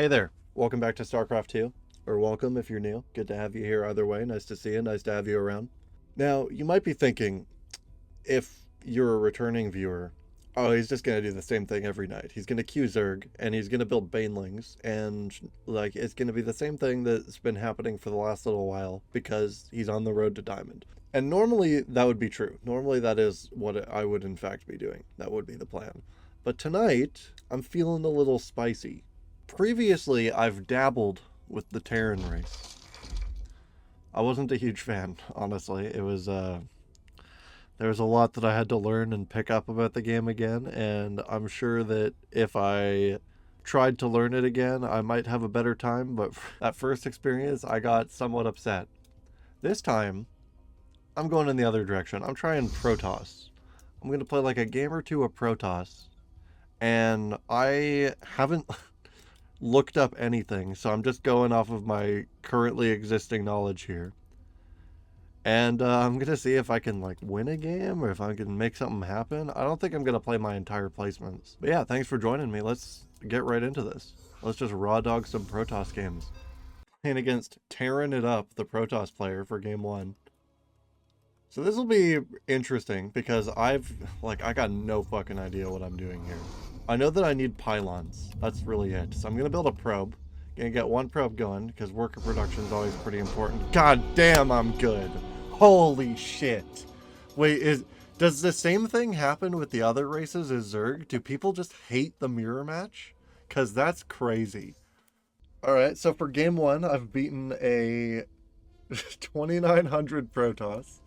Hey there, welcome back to StarCraft 2, or welcome if you're new. Good to have you here either way. Nice to see you, nice to have you around. Now, you might be thinking, if you're a returning viewer, oh, he's just going to do the same thing every night. He's going to queue Zerg, and he's going to build Banelings, and like it's going to be the same thing that's been happening for the last little while because he's on the road to Diamond. And normally that would be true. Normally that is what I would in fact be doing. That would be the plan. But tonight, I'm feeling a little spicy. Previously, I've dabbled with the Terran race. I wasn't a huge fan, honestly. There was a lot that I had to learn and pick up about the game again, and I'm sure that if I tried to learn it again, I might have a better time, but that first experience, I got somewhat upset. This time, I'm going in the other direction. I'm trying Protoss. I'm going to play like a game or two of Protoss, and I haven't looked up anything, so I'm just going off of my currently existing knowledge here. And I'm gonna see if I can like win a game or if I can make something happen. I don't think I'm gonna play my entire placements. But yeah, thanks for joining me. Let's get right into this. Let's just raw dog some Protoss games. Playing against Tearing It Up, the Protoss player for game one. So this will be interesting because I got no fucking idea what I'm doing here. I know that I need pylons. That's really it. So I'm going to build a probe. Gonna get one probe going because worker production is always pretty important. God damn, I'm good. Holy shit. Wait, does the same thing happen with the other races as Zerg? Do people just hate the mirror match? Because that's crazy. Alright, so for game one, I've beaten a 2900 Protoss.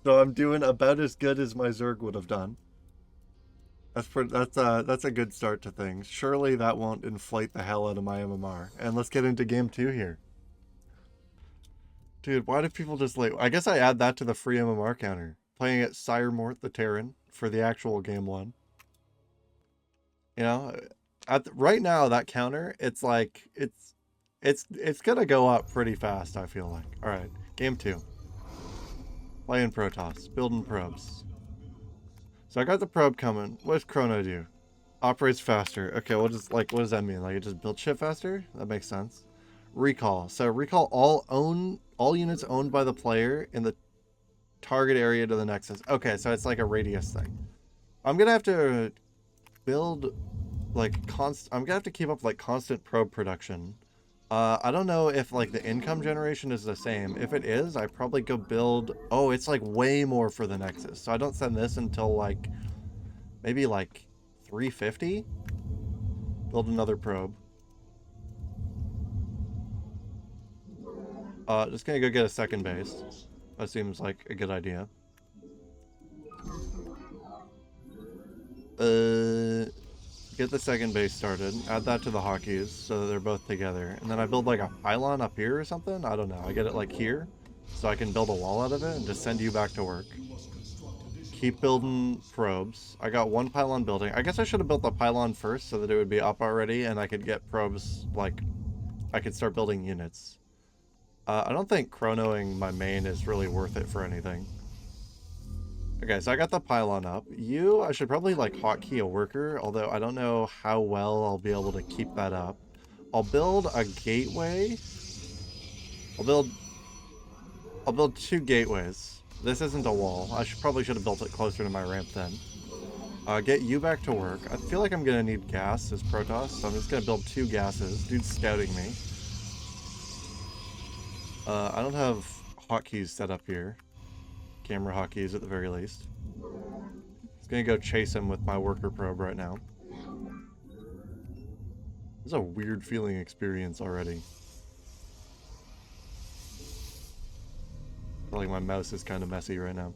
So I'm doing about as good as my Zerg would have done. That's a good start to things. Surely that won't inflate the hell out of my MMR. And let's get into game two here. Dude, why do people just like... I guess I add that to the free MMR counter. Playing at Sire Mort the Terran for the actual game one. You know, right now that counter, it's like it's gonna go up pretty fast. I feel like. All right, game two. Playing Protoss, building probes. So I got the probe coming. What does Chrono do? Operates faster. Okay, what does that mean? Like it just builds shit faster? That makes sense. Recall. So recall all units owned by the player in the target area to the nexus. Okay, so it's like a radius thing. I'm gonna have to build like I'm gonna have to keep up like constant probe production. I don't know if like the income generation is the same. If it is, I probably go build... Oh, it's like way more for the Nexus. So I don't send this until like maybe like 350. Build another probe. Just gonna go get a second base. That seems like a good idea. Get the second base started, add that to the hotkeys so that they're both together, and then I build like a pylon up here or something. I don't know. I get it like here so I can build a wall out of it and just send you back to work. Keep building probes. I got one pylon building. I guess I should have built the pylon first so that it would be up already and I could get probes, like I could start building units. I don't think chronoing my main is really worth it for anything. Okay, so I got the pylon up. I should probably like hotkey a worker, although I don't know how well I'll be able to keep that up. I'll build a gateway. I'll build two gateways. This isn't a wall. I probably should have built it closer to my ramp then. Get you back to work. I feel like I'm gonna need gas as Protoss, so I'm just gonna build two gases. Dude's scouting me. I don't have hotkeys set up here. Camera hotkeys at the very least. Just gonna go chase him with my worker probe right now. This is a weird feeling experience already. I feel like my mouse is kind of messy right now.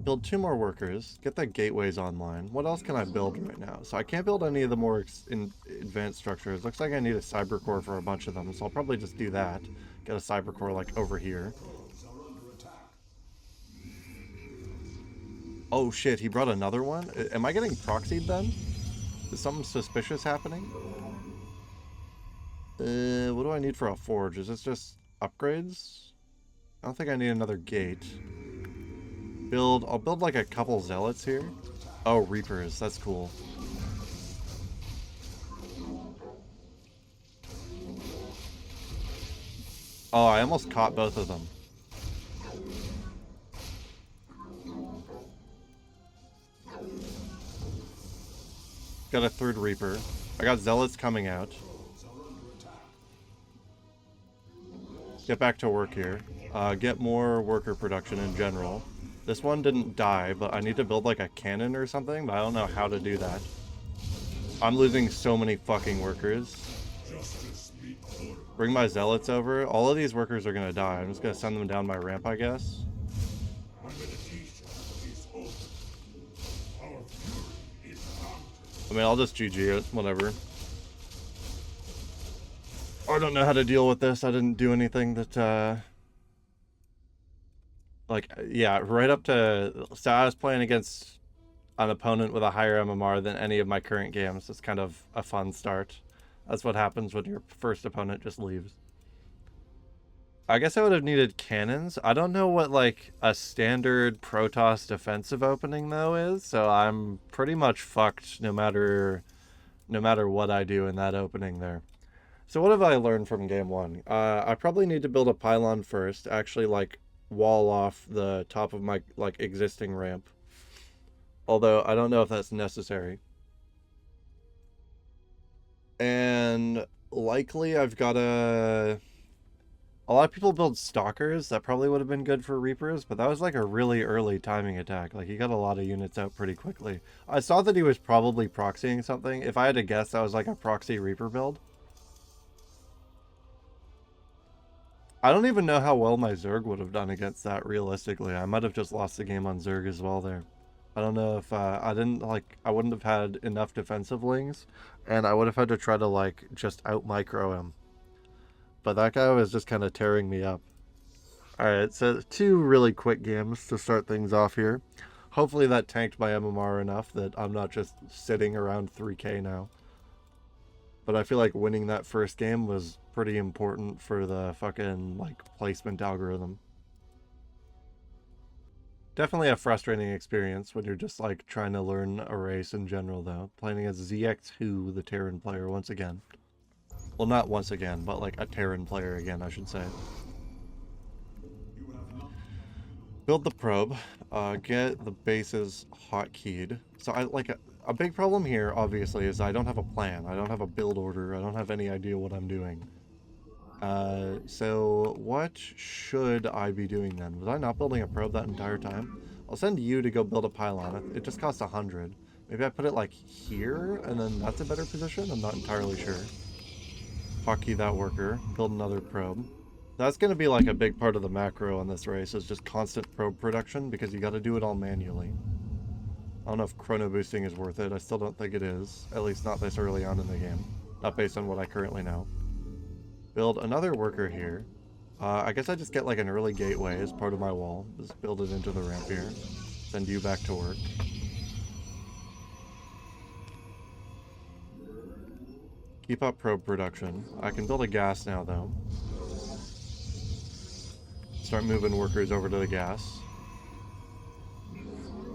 Build two more workers. Get the gateways online. What else can I build right now? So I can't build any of the more advanced structures. Looks like I need a cyber core for a bunch of them, so I'll probably just do that. Get a cyber core like over here. Oh shit, he brought another one? Am I getting proxied then? Is something suspicious happening? What do I need for a forge? Is this just upgrades? I don't think I need another gate. I'll build like a couple zealots here. Oh, reapers, that's cool. Oh, I almost caught both of them. Got a third Reaper. I got Zealots coming out. Get back to work here. Get more worker production in general. This one didn't die, but I need to build like a cannon or something, but I don't know how to do that. I'm losing so many fucking workers. Bring my Zealots over. All of these workers are gonna die. I'm just gonna send them down my ramp, I guess. I mean, I'll just GG it, whatever. I don't know how to deal with this. I didn't do anything that, like, yeah, right up to... So I was playing against an opponent with a higher MMR than any of my current games. It's kind of a fun start. That's what happens when your first opponent just leaves. I guess I would have needed cannons. I don't know what, like, a standard Protoss defensive opening, though, is. So I'm pretty much fucked no matter what I do in that opening there. So what have I learned from game one? I probably need to build a pylon first. Actually, like, wall off the top of my, like, existing ramp. Although, I don't know if that's necessary. And likely I've got a lot of people build Stalkers. That probably would have been good for Reapers, but that was like a really early timing attack. Like, he got a lot of units out pretty quickly. I saw that he was probably proxying something. If I had to guess, that was like a proxy Reaper build. I don't even know how well my Zerg would have done against that, realistically. I might have just lost the game on Zerg as well there. I don't know if I wouldn't have had enough defensive lings, and I would have had to try to, like, just out-micro him. But that guy was just kind of tearing me up. Alright, so 2 really quick games to start things off here. Hopefully that tanked my MMR enough that I'm not just sitting around 3k now. But I feel like winning that first game was pretty important for the fucking, like, placement algorithm. Definitely a frustrating experience when you're just, like, trying to learn a race in general, though. Playing against ZX2, the Terran player, once again. Well, not once again, but, like, a Terran player again, I should say. Build the probe. Get the bases hotkeyed. So, a big problem here, obviously, is I don't have a plan. I don't have a build order. I don't have any idea what I'm doing. So what should I be doing then? Was I not building a probe that entire time? I'll send you to go build a pylon. It just costs 100. Maybe I put it like here, and then that's a better position? I'm not entirely sure. Hotkey that worker. Build another probe. That's going to be like a big part of the macro on this race, is just constant probe production, because you got to do it all manually. I don't know if chrono boosting is worth it. I still don't think it is. At least not this early on in the game. Not based on what I currently know. Build another worker here. I guess I just get like an early gateway as part of my wall. Just build it into the ramp here. Send you back to work. Keep up probe production. I can build a gas now, though. Start moving workers over to the gas.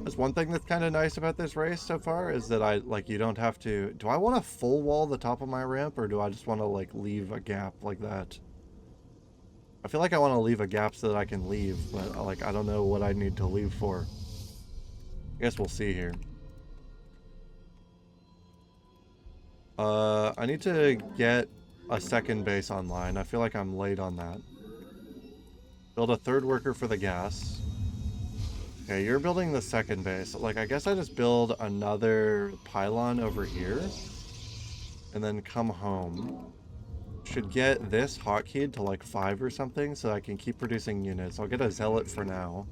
That's one thing that's kind of nice about this race so far, is that you don't have to... Do I want to full wall the top of my ramp, or do I just want to, like, leave a gap like that? I feel like I want to leave a gap so that I can leave, but, like, I don't know what I need to leave for. I guess we'll see here. I need to get a second base online. I feel like I'm late on that. Build a third worker for the gas. Okay, you're building the second base. Like, I guess I just build another pylon over here. And then come home. Should get this hotkeyed to like 5 or something so I can keep producing units. I'll get a zealot for now.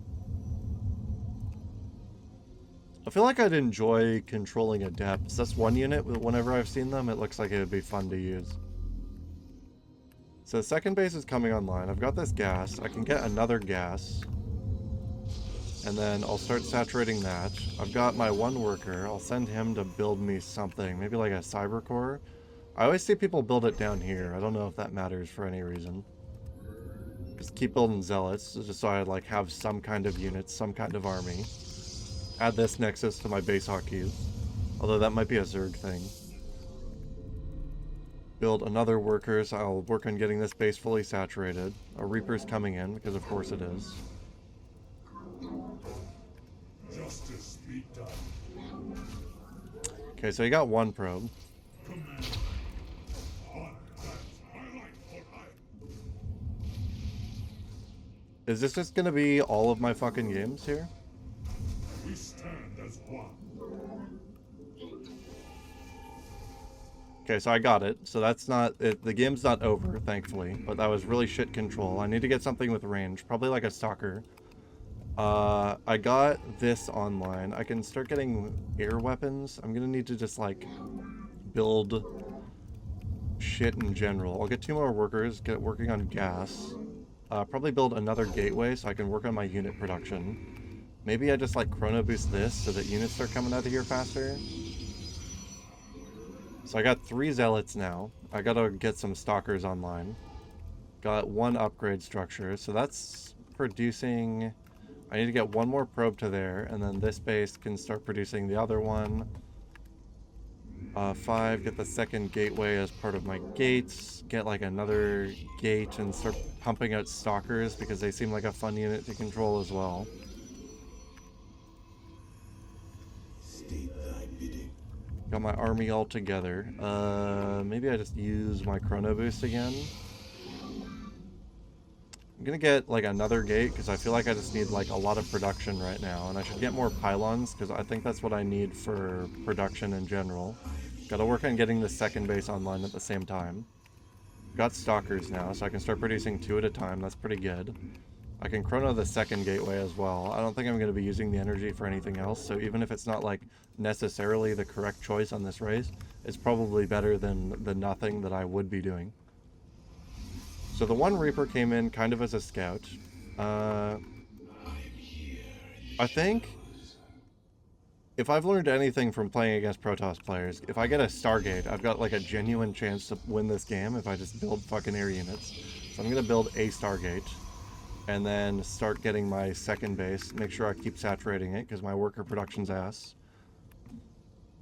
I feel like I'd enjoy controlling adepts. That's one unit, whenever I've seen them, it looks like it would be fun to use. So the second base is coming online. I've got this gas. I can get another gas. And then I'll start saturating that. I've got my one worker. I'll send him to build me something. Maybe like a cyber core. I always see people build it down here. I don't know if that matters for any reason. Just keep building zealots, just so I like have some kind of units, some kind of army. Add this nexus to my base hotkeys. Although that might be a Zerg thing. Build another worker, so I'll work on getting this base fully saturated. A Reaper's coming in, because of course it is. Justice be done. Okay, so he got one probe. Is this just gonna be all of my fucking games here? We stand as one. Okay, so I got it. So that's not it. The game's not over, thankfully. But that was really shit control. I need to get something with range, probably like a stalker. I got this online. I can start getting air weapons. I'm gonna need to just like build shit in general. I'll get 2 more workers. Get working on gas. Probably build another gateway so I can work on my unit production. Maybe I just like chrono boost this so that units start coming out of here faster. So I got 3 zealots now. I gotta get some stalkers online. Got 1 upgrade structure, so that's producing... I need to get 1 more probe to there, and then this base can start producing the other one. 5, get the second gateway as part of my gates. Get like another gate and start pumping out stalkers because they seem like a fun unit to control as well. State thy bidding. Got my army all together. Maybe I just use my chrono boost again. I'm gonna get like another gate because I feel like I just need like a lot of production right now, and I should get more pylons because I think that's what I need for production in general. Gotta work on getting the second base online at the same time. Got stalkers now, so I can start producing 2 at a time. That's pretty good. I can chrono the second gateway as well. I don't think I'm going to be using the energy for anything else, so even if it's not like necessarily the correct choice on this race, it's probably better than the nothing that I would be doing. So the 1 Reaper came in kind of as a scout. I think if I've learned anything from playing against Protoss players, if I get a Stargate, I've got like a genuine chance to win this game if I just build fucking air units. So I'm going to build a Stargate and then start getting my second base. Make sure I keep saturating it because my worker production's ass.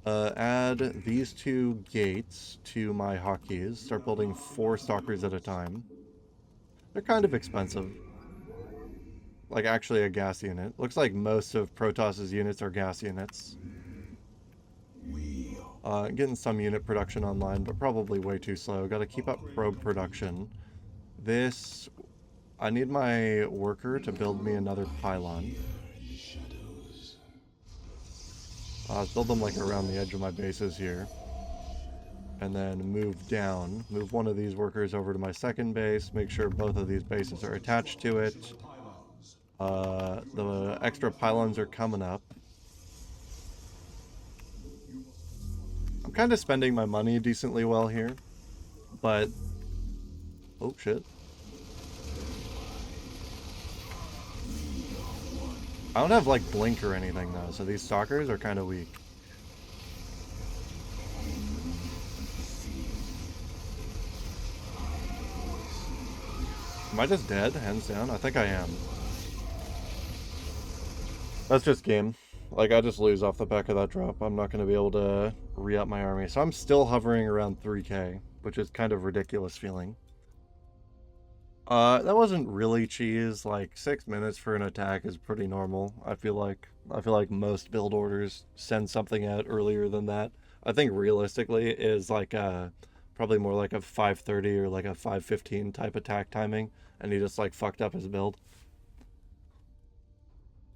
Add these 2 gates to my hotkeys. Start building 4 stalkers at a time. They're kind of expensive. Like actually a gas unit. Looks like most of Protoss's units are gas units. Getting some unit production online, but probably way too slow. Gotta keep up probe production. This... I need my worker to build me another pylon. I'll build them like around the edge of my bases here. And then move down. Move one of these workers over to my second base. Make sure both of these bases are attached to it. The extra pylons are coming up. I'm kind of spending my money decently well here. But... oh, shit. I don't have, like, blink or anything, though, so these stalkers are kind of weak. Am I just dead, hands down? I think I am. That's just game. Like, I just lose off the back of that drop. I'm not going to be able to re-up my army. So I'm still hovering around 3k, which is kind of ridiculous feeling. That wasn't really cheese. Like 6 minutes for an attack is pretty normal. I feel like most build orders send something out earlier than that. I think realistically is like probably more like a 5:30 or like a 5:15 type attack timing, and he just like fucked up his build.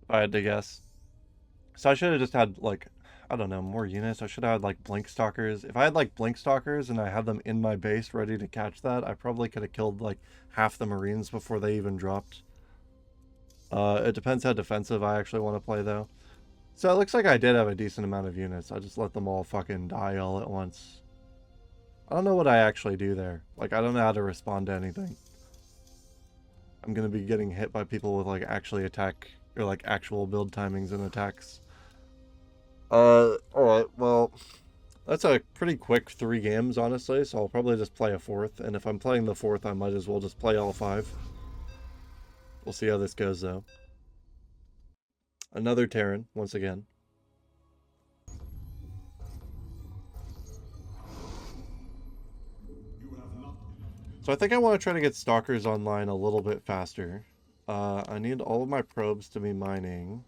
If I had to guess. So I should have just had like, I don't know, more units. I should have had like blink stalkers. If I had like blink stalkers and I had them in my base ready to catch that, I probably could have killed like half the Marines before they even dropped. It depends how defensive I actually want to play though. So it looks like I did have a decent amount of units. I just let them all fucking die all at once. I don't know what I actually do there. Like, I don't know how to respond to anything. I'm gonna be getting hit by people with like actually attack or like actual build timings and attacks. Alright, well, that's a pretty quick 3 games, honestly, so I'll probably just play a 4th, and if I'm playing the 4th, I might as well just play all 5. We'll see how this goes, though. Another Terran, once again. So I think I want to try to get stalkers online a little bit faster. I need all of my probes to be mining.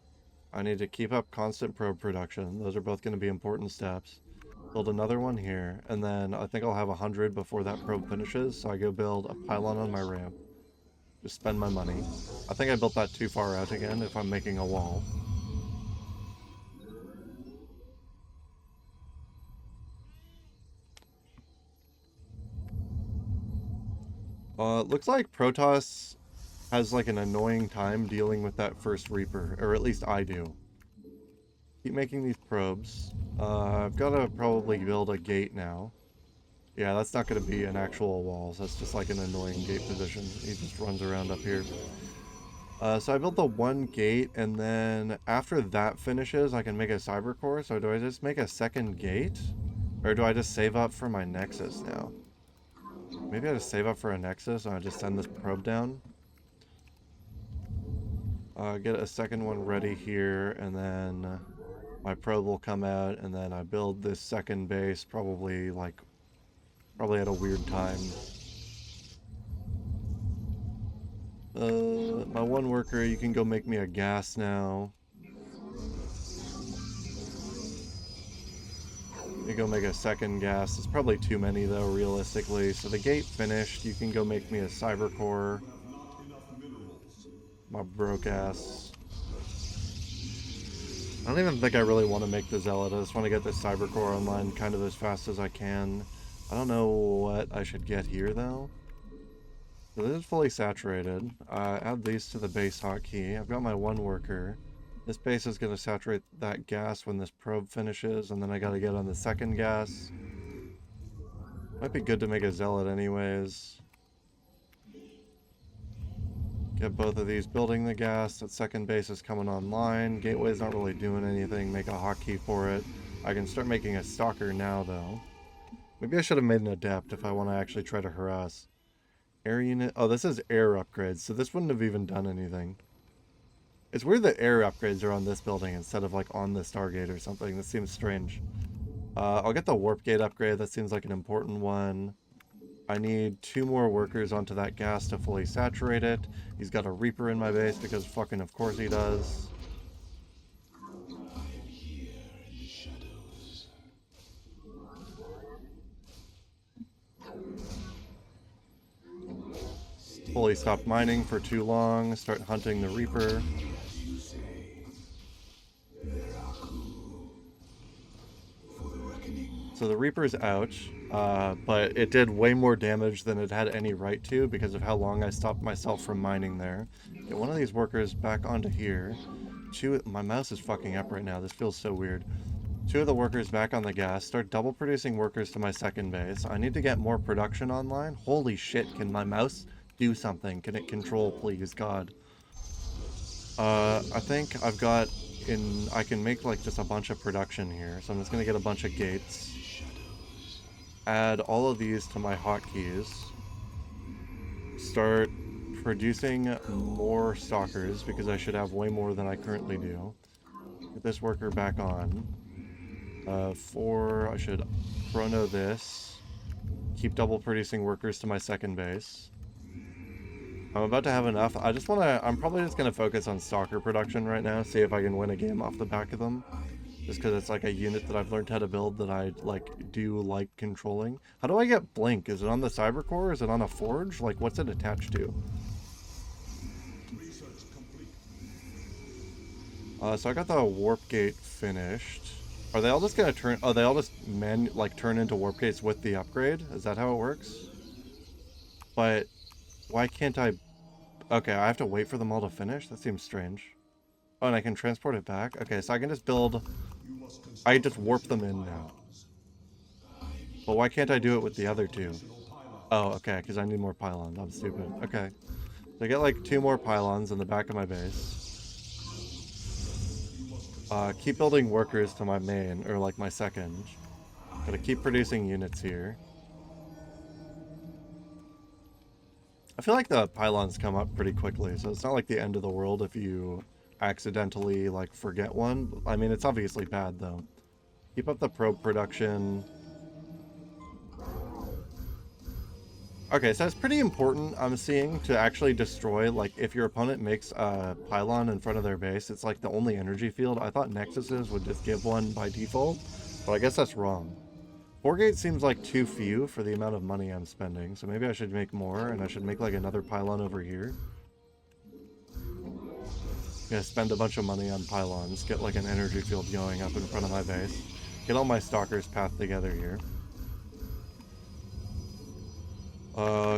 I need to keep up constant probe production. Those are both going to be important steps. Build another one here, and then I think I'll have 100 before that probe finishes, so I go build a pylon on my ramp. Just spend my money. I think I built that too far out again if I'm making a wall. Looks like Protoss has like an annoying time dealing with that first Reaper, or at least I do. Keep making these probes. I've got to probably build a gate now. Yeah, that's not going to be an actual wall, so that's just like an annoying gate position. He just runs around up here. So I built the one gate, and then after that finishes, I can make a cyber core. So do I just make a second gate? Or do I just save up for my Nexus now? Maybe I just save up for a Nexus and I just send this probe down. Get a second one ready here, and then my probe will come out, and then I build this second base probably at a weird time. My one worker, you can go make me a gas now. You go make a second gas. It's probably too many though, realistically. So the gate finished. You can go make me a cyber core. My broke ass. I don't even think I really want to make the zealot. I just want to get this cyber core online kind of as fast as I can. I don't know what I should get here though. So this is fully saturated. Add these to the base hotkey. I've got my one worker. This base is going to saturate that gas when this probe finishes, and then I got to get on the second gas. Might be good to make a zealot anyways. Get both of these building the gas. That second base is coming online. Gateway's not really doing anything. Make a hotkey for it. I can start making a stalker now though. Maybe I should have made an adept if I want to actually try to harass. Air unit. Oh, this is air upgrades, so this wouldn't have even done anything. It's weird that air upgrades are on this building instead of like on the Stargate or something. This seems strange. I'll get the warp gate upgrade. That seems like an important one. I need 2 more workers onto that gas to fully saturate it. He's got a Reaper in my base because fucking of course he does. Fully stop mining for too long. Start hunting the Reaper. So the Reaper's out, but it did way more damage than it had any right to because of how long I stopped myself from mining there. Get one of these workers back onto here. My mouse is fucking up right now. This feels so weird. 2 of the workers back on the gas. Start double producing workers to my second base. I need to get more production online. Holy shit, can my mouse do something? Can it control, please, God? I think I've got I can make like just a bunch of production here. So I'm just gonna get a bunch of gates. Add all of these to my hotkeys. Start producing more stalkers because I should have way more than I currently do. Get this worker back on. 4, I should chrono this. Keep double producing workers to my second base. I'm about to have enough. I'm probably just going to focus on stalker production right now, see if I can win a game off the back of them. Just because it's like a unit that I've learned how to build that I do like controlling. How do I get Blink? Is it on the cyber core? Is it on a forge? Like, what's it attached to? So I got the warp gate finished. Are they all just gonna turn? Oh, they all just turn into warp gates with the upgrade? Is that how it works? But why can't I? Okay, I have to wait for them all to finish. That seems strange. Oh, and I can transport it back. Okay, so I can just build. I just warp them in now. But why can't I do it with the other 2? Oh, okay, because I need more pylons. I'm stupid. Okay, so I get like 2 more pylons in the back of my base. Keep building workers to my main, or like my second. Gotta keep producing units here. I feel like the pylons come up pretty quickly, so it's not like the end of the world if you accidentally like forget one. I mean, it's obviously bad though. Keep up the probe production. Okay, so it's pretty important, I'm seeing, to actually destroy, like, if your opponent makes a pylon in front of their base, it's like the only energy field. I thought Nexuses would just give one by default, but I guess that's wrong. 4 gates seems like too few for the amount of money I'm spending, so maybe I should make more, and I should make, like, another pylon over here. Gonna spend a bunch of money on pylons, get, like, an energy field going up in front of my base. Get all my stalkers pathed together here.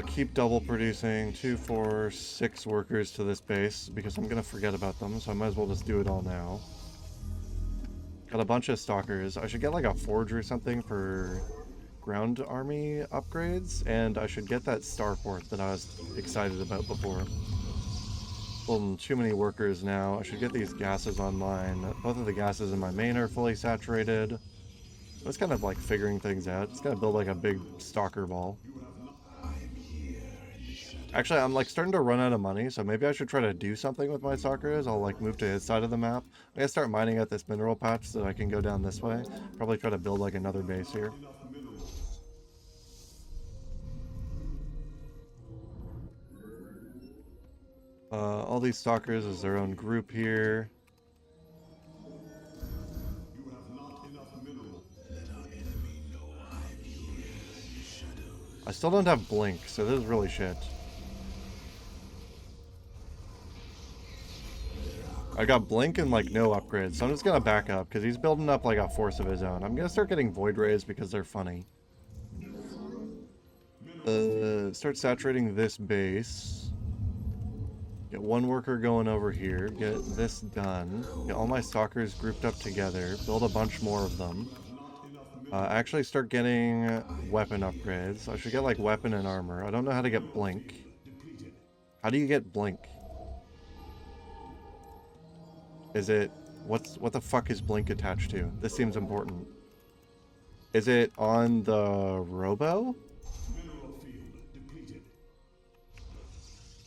Keep double producing 2, 4, 6 workers to this base because I'm gonna forget about them, so I might as well just do it all now. Got a bunch of stalkers. I should get like a forge or something for ground army upgrades, and I should get that starport that I was excited about before. Building too many workers now. I should get these gases online. Both of the gases in my main are fully saturated. I was kind of like figuring things out. It's gonna build like a big stalker ball. Actually, I'm like starting to run out of money, so maybe I should try to do something with my stalkers. I'll like move to his side of the map. I'm gonna start mining out this mineral patch so that I can go down this way. Probably try to build like another base here. All these stalkers is their own group here. I still don't have blink, so this is really shit. I got blink and like no upgrades, so I'm just gonna back up because he's building up like a force of his own. I'm gonna start getting void rays because they're funny. Start saturating this base. Get one worker going over here. Get this done. Get all my stalkers grouped up together. Build a bunch more of them. Actually start getting weapon upgrades. I should get like weapon and armor. I don't know how to get blink. How do you get blink? Is it... what the fuck is blink attached to? This seems important. Is it on the robo?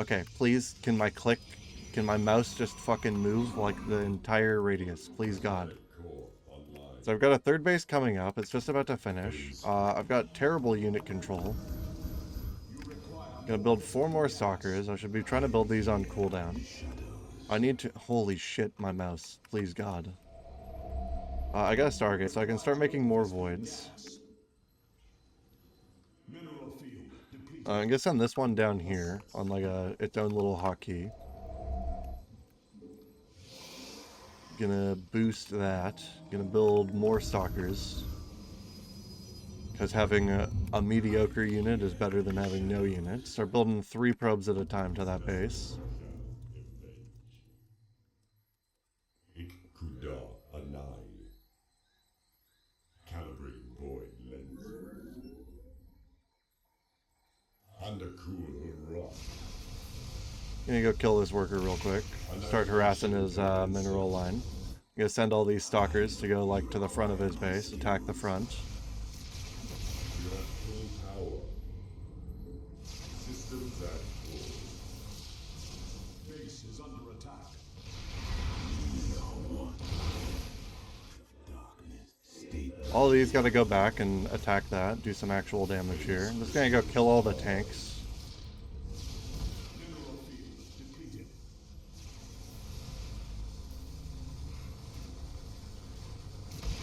Okay, please, can my mouse just fucking move like the entire radius? Please, God. So I've got a third base coming up. It's just about to finish. I've got terrible unit control. Gonna build 4 more stalkers. I should be trying to build these on cooldown. I need to... holy shit, my mouse. Please, God. I got a Stargate, so I can start making more voids. I'm gonna send this one down here on like its own little hotkey. Gonna boost that. Gonna build more stalkers. Because having a mediocre unit is better than having no unit. Start building 3 probes at a time to that base. Gonna go kill this worker real quick. Start harassing his mineral line. Gonna send all these stalkers to go like to the front of his base, attack the front. All of these gotta go back and attack that, do some actual damage here. I'm just gonna go kill all the tanks.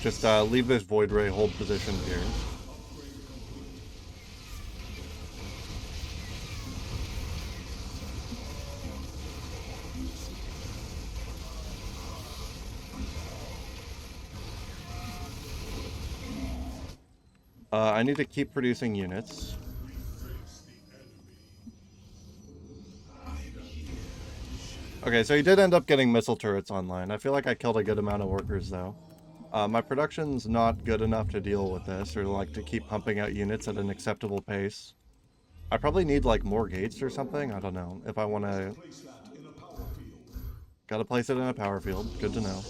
Just leave this Void Ray hold position here. I need to keep producing units. Okay, so he did end up getting missile turrets online. I feel like I killed a good amount of workers though. My production's not good enough to deal with this, or like to keep pumping out units at an acceptable pace. I probably need like more gates or something. I don't know if I want to. Gotta place it in a power field. Good to know.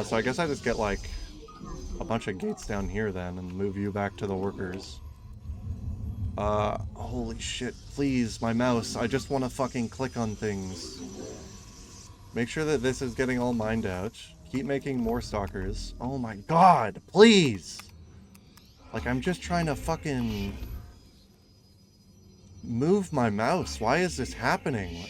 So I guess I just get like a bunch of gates down here then and move you back to the workers. Holy shit, please, my mouse. I just want to fucking click on things. Make sure that this is getting all mined out. Keep making more stalkers. Oh my god, please! Like, I'm just trying to fucking... move my mouse. Why is this happening?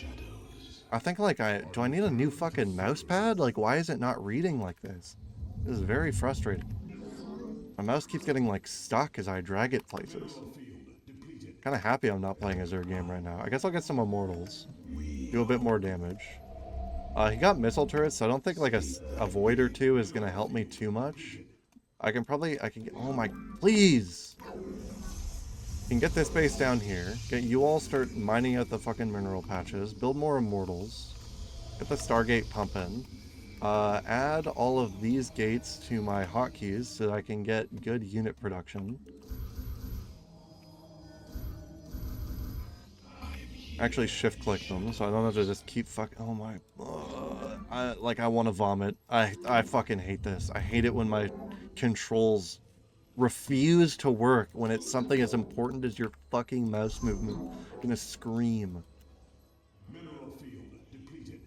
I think like do I need a new fucking mouse pad? Like why is it not reading like this? This is very frustrating. My mouse keeps getting like stuck as I drag it places. Kind of happy I'm not playing a Zerg game right now. I guess I'll get some immortals. Do a bit more damage. He got missile turrets, so I don't think like a void or two is gonna help me too much. I can get, oh my, please! You can get this base down here. Get you all start mining out the fucking mineral patches. Build more immortals. Get the Stargate pumping. Add all of these gates to my hotkeys so I can get good unit production. Actually shift click them so I don't have to just keep oh my, I want to vomit. I fucking hate this. I hate it when my controls refuse to work when it's something as important as your fucking mouse movement. I'm gonna scream. Mineral field depleted.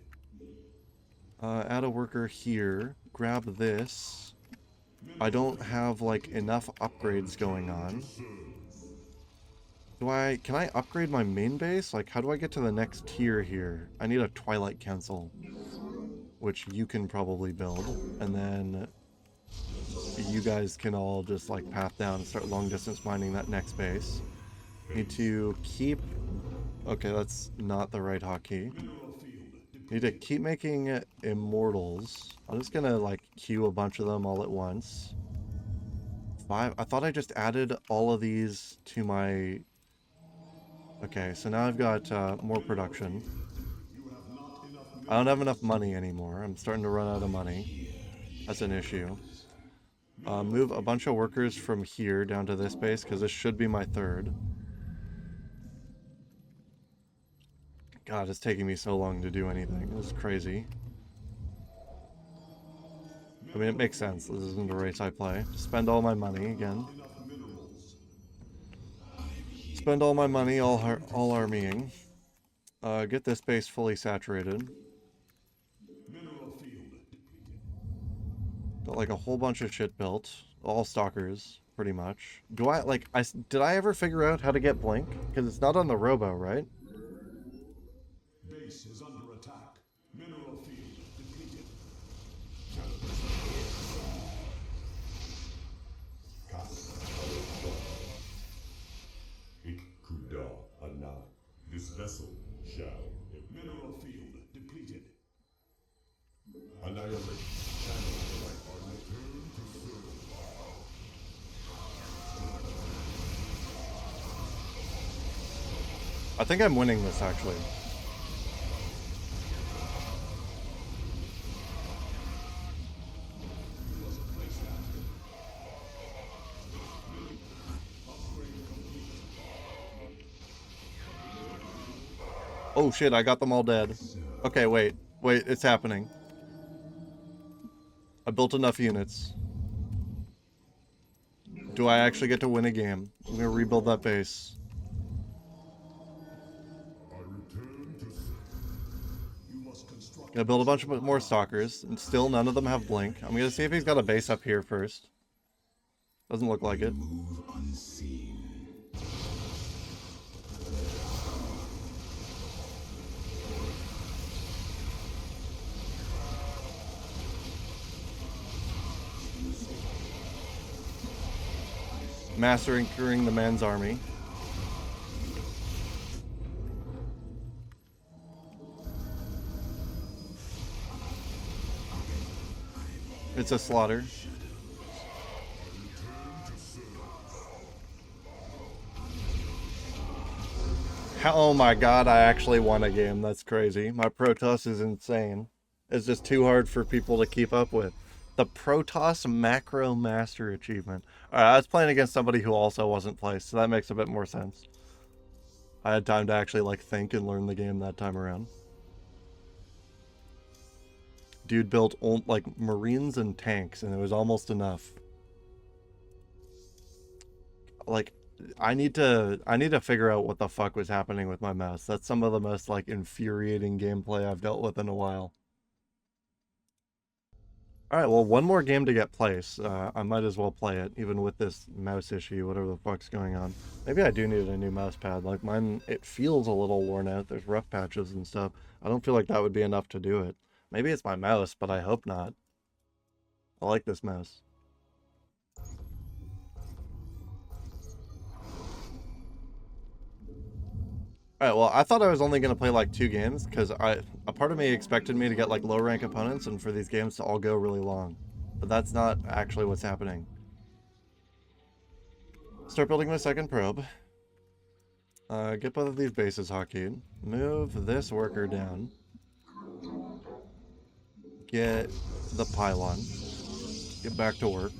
Add a worker here. Grab this. I don't have like enough upgrades going on. Can I upgrade my main base? Like, how do I get to the next tier here? I need a Twilight Council, which you can probably build, and then you guys can all just like path down and start long distance mining that next base. Need to keep, okay, that's not the right hotkey. Need to keep making immortals. I'm just gonna like queue a bunch of them all at once. 5, I thought I just added all of these to my, okay, so now I've got more production. I don't have enough money anymore. I'm starting to run out of money. That's an issue. Move a bunch of workers from here down to this base, because this should be my third. God, it's taking me so long to do anything. This is crazy. I mean, it makes sense. This isn't a race I play. Spend all my money again. Spend all my money, all armying. Get this base fully saturated. Got like a whole bunch of shit built. All stalkers, pretty much. Did I ever figure out how to get blink? Because it's not on the robo, right? Base is under attack. Mineral field depleted. Ikuda Ana. This vessel shall. Mineral field depleted. Annihilate. I think I'm winning this, actually. Oh shit, I got them all dead. Okay, wait, it's happening. I built enough units. Do I actually get to win a game? I'm gonna rebuild that base. Gonna build a bunch of more stalkers, and still none of them have blink. I'm gonna see if he's got a base up here first. Doesn't look like it. Move unseen. Massacring the man's army. It's a slaughter. Oh my god, I actually won a game. That's crazy. My Protoss is insane. It's just too hard for people to keep up with. The Protoss Macro Master Achievement. Alright, I was playing against somebody who also wasn't placed, so that makes a bit more sense. I had time to actually like think and learn the game that time around. Dude built like Marines and tanks, and it was almost enough. Like, I need to figure out what the fuck was happening with my mouse. That's some of the most like infuriating gameplay I've dealt with in a while. All right, well, one more game to get place. I might as well play it, even with this mouse issue, whatever the fuck's going on. Maybe I do need a new mouse pad. Like mine, it feels a little worn out. There's rough patches and stuff. I don't feel like that would be enough to do it. Maybe it's my mouse, but I hope not. I like this mouse. All right, well, I thought I was only gonna play like 2 games because a part of me expected me to get like low rank opponents and for these games to all go really long, but that's not actually what's happening. Start building my second probe. Get both of these bases hockeyed. Move this worker down. Get the pylon. Get back to work.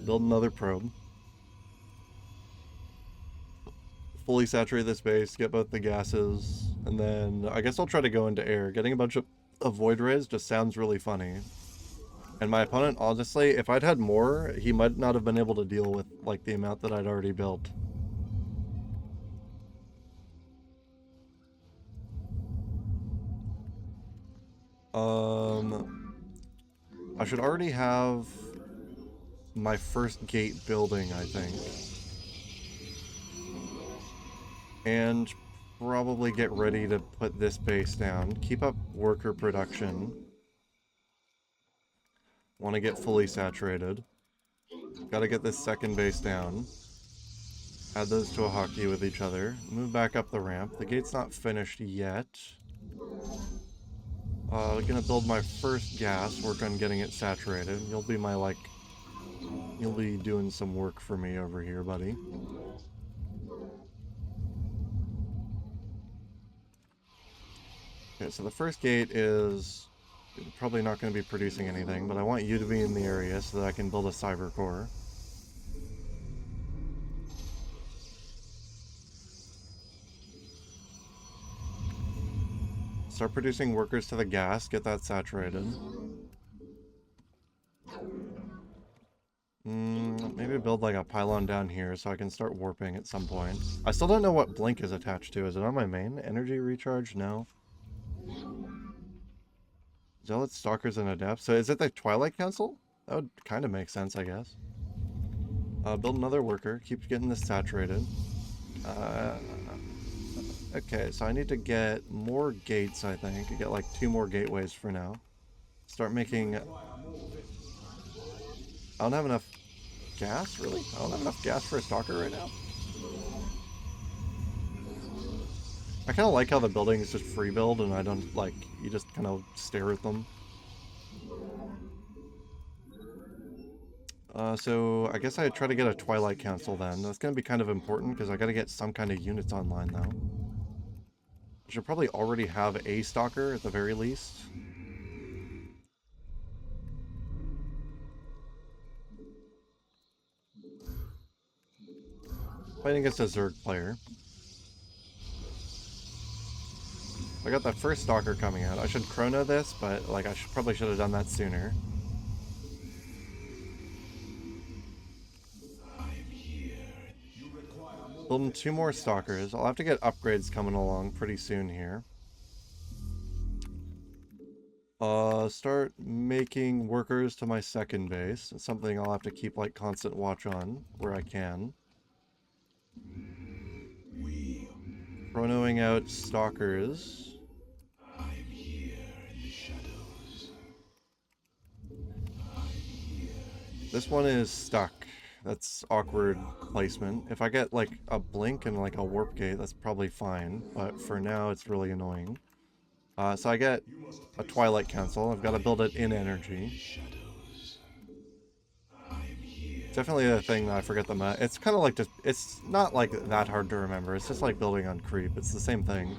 Build another probe. Fully saturate this base. Get both the gases. And then I guess I'll try to go into air. Getting a bunch of void rays just sounds really funny. And my opponent, honestly, if I'd had more, he might not have been able to deal with like the amount that I'd already built. I should already have my first gate building, I think. And probably get ready to put this base down. Keep up worker production. Want to get fully saturated. Gotta get this second base down. Add those to a hockey with each other. Move back up the ramp. The gate's not finished yet. Gonna build my first gas. Work on getting it saturated. You'll be my, like... You'll be doing some work for me over here, buddy. Okay, so the first gate is probably not going to be producing anything, but I want you to be in the area so that I can build a cyber core. Start producing workers to the gas, get that saturated. Maybe build like a pylon down here so I can start warping at some point. I still don't know what blink is attached to. Is it on my main? Energy recharge? No. Zealot, Stalkers, and Adept. So is it the Twilight Council? That would kind of make sense, I guess. Build another worker. Keep getting this saturated. Okay, so I need to get more gates, I think. Get like 2 more gateways for now. Start making... I don't have enough gas, really? I don't have enough gas for a stalker right now. I kind of like how the building is just free build and I don't, like, you just kind of stare at them. So I guess I try to get a Twilight Council then. That's going to be kind of important because I got to get some kind of units online though. I should probably already have a stalker at the very least. Fighting against a Zerg player. I got that first stalker coming out. I should chrono this, but like I probably should have done that sooner. Building 2 more stalkers. I'll have to get upgrades coming along pretty soon here. Start making workers to my second base. It's something I'll have to keep like constant watch on where I can. Chronoing out stalkers. I'm here in the shadows. This one is stuck. That's awkward placement. If I get like a blink and like a warp gate, that's probably fine. But for now, it's really annoying. So I get a Twilight Council. I've got to build it in energy. Definitely a thing that I forget the map. It's kind of like just, it's not like that hard to remember. It's just like building on creep. It's the same thing.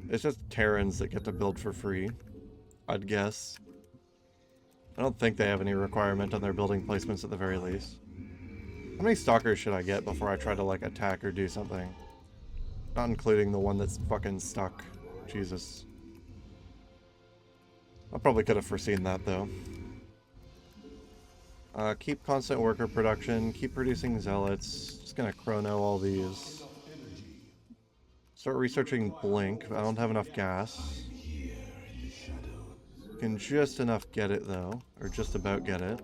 It's just Terrans that get to build for free, I'd guess. I don't think they have any requirement on their building placements at the very least. How many stalkers should I get before I try to like attack or do something? Not including the one that's fucking stuck. Jesus. I probably could have foreseen that though. Keep constant worker production. Keep producing zealots. Just gonna chrono all these. Start researching blink. I don't have enough gas. Can just enough get it, though. Or just about get it.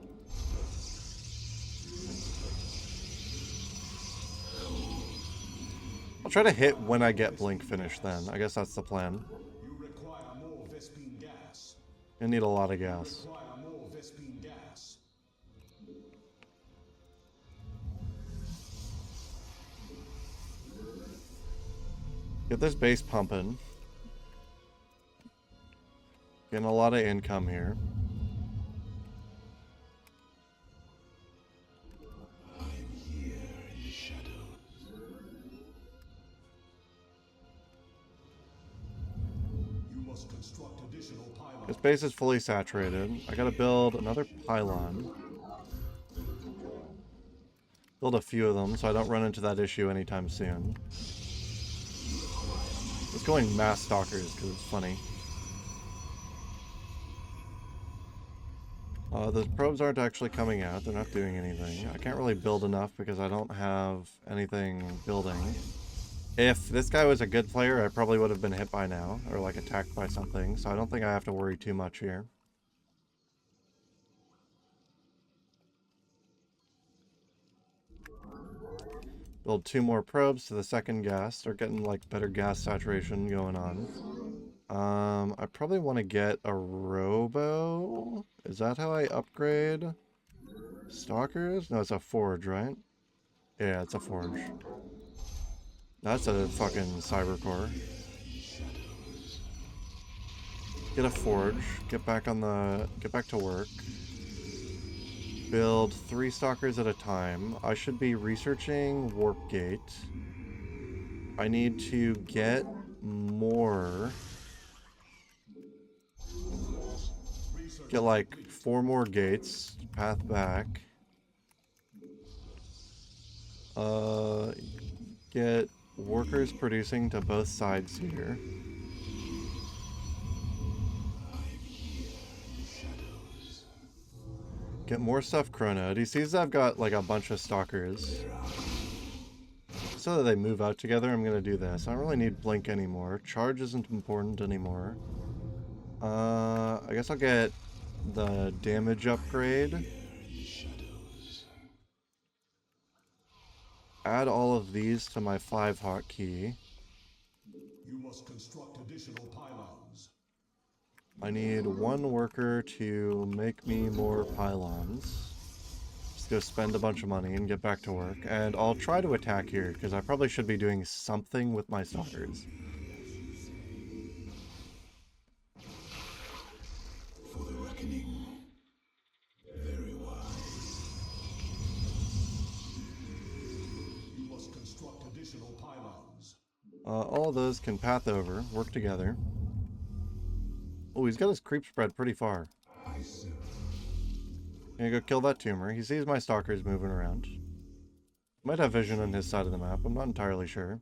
I'll try to hit when I get Blink finished then. I guess that's the plan. You require more Vespine gas. I need a lot of gas. Require more Vespine gas. Get this base pumping. Getting a lot of income here. I'm here in the shadows. You must construct additional pylons. This base is fully saturated. I gotta build another pylon. Build a few of them so I don't run into that issue anytime soon. It's going mass stalkers because it's funny. The probes aren't actually coming out. They're not doing anything. I can't really build enough because I don't have anything building. If this guy was a good player, I probably would have been hit by now, or like attacked by something, so I don't think I have to worry too much here. Build 2 more probes to the second gas. Start getting like better gas saturation going on. I probably want to get a robo. Is that how I upgrade stalkers? No, it's a forge, right? Yeah, it's a forge. That's a fucking cybercore. Get a forge. Get back to work. Build 3 stalkers at a time. I should be researching Warp Gate. I need to get more. Get like 4 more gates. Path back. Get workers producing to both sides here. Get more stuff chronoed. He sees I've got like a bunch of stalkers. So that they move out together, I'm gonna do this. I don't really need blink anymore. Charge isn't important anymore. I guess I'll get the damage upgrade. Add all of these to my 5 hotkey. You must construct additional pylons. I need 1 worker to make me more pylons. Just go spend a bunch of money and get back to work. And I'll try to attack here, because I probably should be doing something with my stalkers. For the reckoning. Very wise. You must construct additional pylons. All of those can path over, work together. Oh, he's got his creep spread pretty far. I serve. Gonna go kill that tumor. He sees my stalkers moving around. Might have vision on his side of the map, I'm not entirely sure.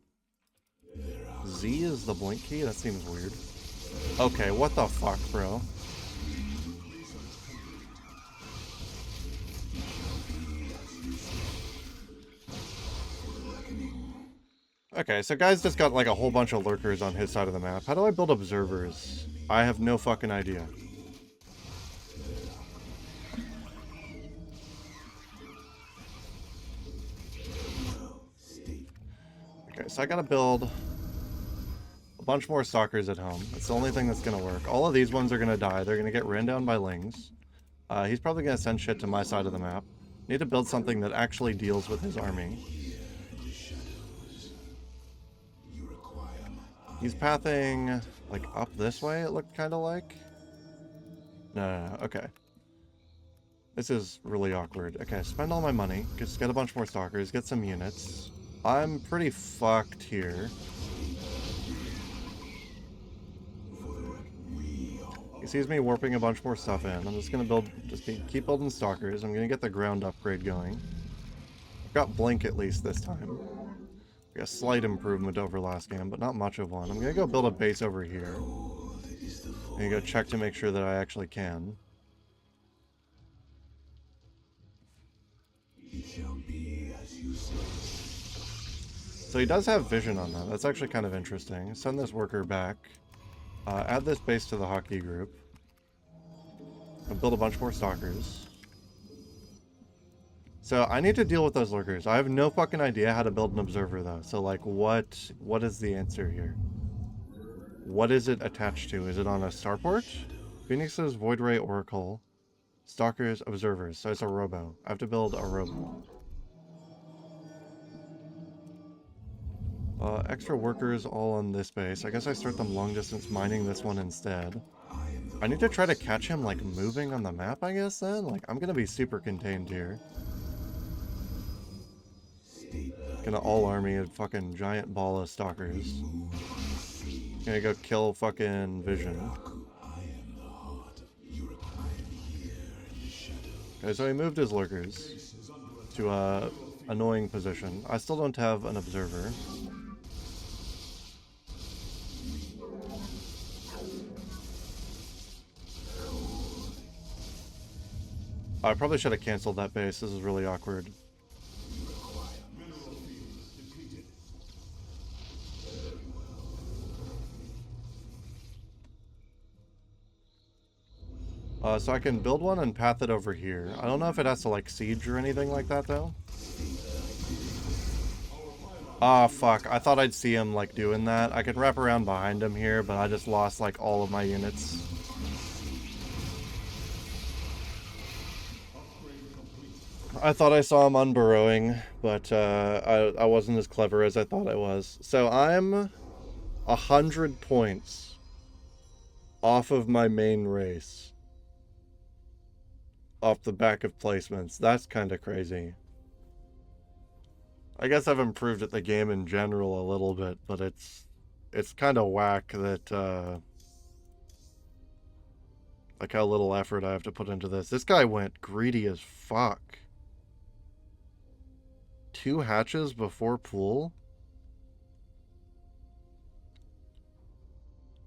Z is the blink key? That seems weird. Okay, what the fuck, bro? Okay, so guy's just got like a whole bunch of lurkers on his side of the map. How do I build observers? I have no fucking idea. Okay, so I gotta build a bunch more stalkers at home. That's the only thing that's gonna work. All of these ones are gonna die. They're gonna get ran down by lings. He's probably gonna send shit to my side of the map. Need to build something that actually deals with his army. He's pathing, like, up this way, it looked kind of like. No, okay. This is really awkward. Okay, spend all my money. Just get a bunch more stalkers, get some units. I'm pretty fucked here. He sees me warping a bunch more stuff in. I'm just gonna keep building stalkers. I'm gonna get the ground upgrade going. I've got blink at least this time. A slight improvement over last game, but not much of one. I'm gonna go build a base over here. I'm gonna go check to make sure that I actually can. It shall be as you say. So he does have vision on that. That's actually kind of interesting. Send this worker back. Add this base to the hockey group. I'll build a bunch more stalkers. So I need to deal with those lurkers. I have no fucking idea how to build an observer though. So like what is the answer here? What is it attached to? Is it on a starport? Phoenixes, Void Ray, Oracle, Stalkers, Observers. So it's a robo. I have to build a robo. Extra workers all on this base. I guess I start them long distance mining this one instead. I need to try to catch him like moving on the map, I guess then? Like I'm gonna be super contained here. Gonna all army a fucking giant ball of stalkers. Gonna go kill fucking Vision. Okay, so he moved his lurkers to a annoying position. I still don't have an observer. I probably should have canceled that base. This is really awkward. So I can build one and path it over here. I don't know if it has to like siege or anything like that though. Ah, fuck. I thought I'd see him like doing that. I could wrap around behind him here, but I just lost like all of my units. I thought I saw him unburrowing, but I wasn't as clever as I thought I was. So I'm 100 points off of my main race. Off the back of placements. That's kind of crazy. I guess I've improved at the game in general a little bit, but it's kind of whack that like how little effort I have to put into this. This guy went greedy as fuck. 2 hatches before pool?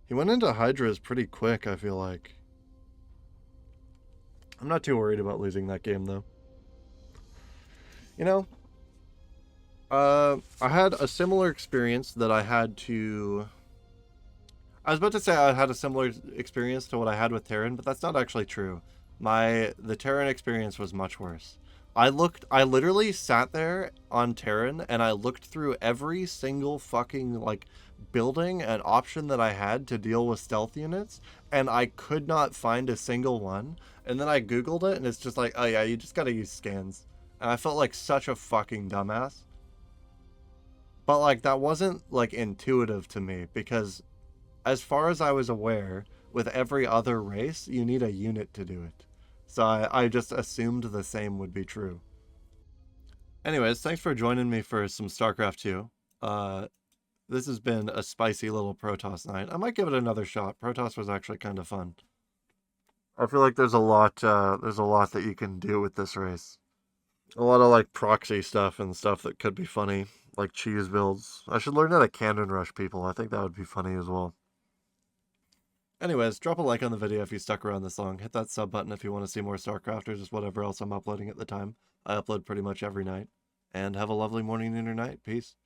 He went into Hydras pretty quick, I feel like. I'm not too worried about losing that game, though. You know, I had a similar experience that I had to... I was about to say I had a similar experience to what I had with Terran, but that's not actually true. The Terran experience was much worse. I literally sat there on Terran and I looked through every single fucking, like, building and option that I had to deal with stealth units, and I could not find a single one. And then I Googled it and it's just like, oh yeah, you just gotta use scans. And I felt like such a fucking dumbass. But, like, that wasn't, like, intuitive to me because as far as I was aware, with every other race, you need a unit to do it. So I just assumed the same would be true. Anyways, thanks for joining me for some StarCraft 2. This has been a spicy little Protoss night. I might give it another shot. Protoss was actually kind of fun. I feel like there's a lot that you can do with this race. A lot of like proxy stuff and stuff that could be funny, like cheese builds. I should learn how to cannon rush people. I think that would be funny as well. Anyways, drop a like on the video if you stuck around this long. Hit that sub button if you want to see more StarCraft or just whatever else I'm uploading at the time. I upload pretty much every night. And have a lovely morning, noon, or night. Peace.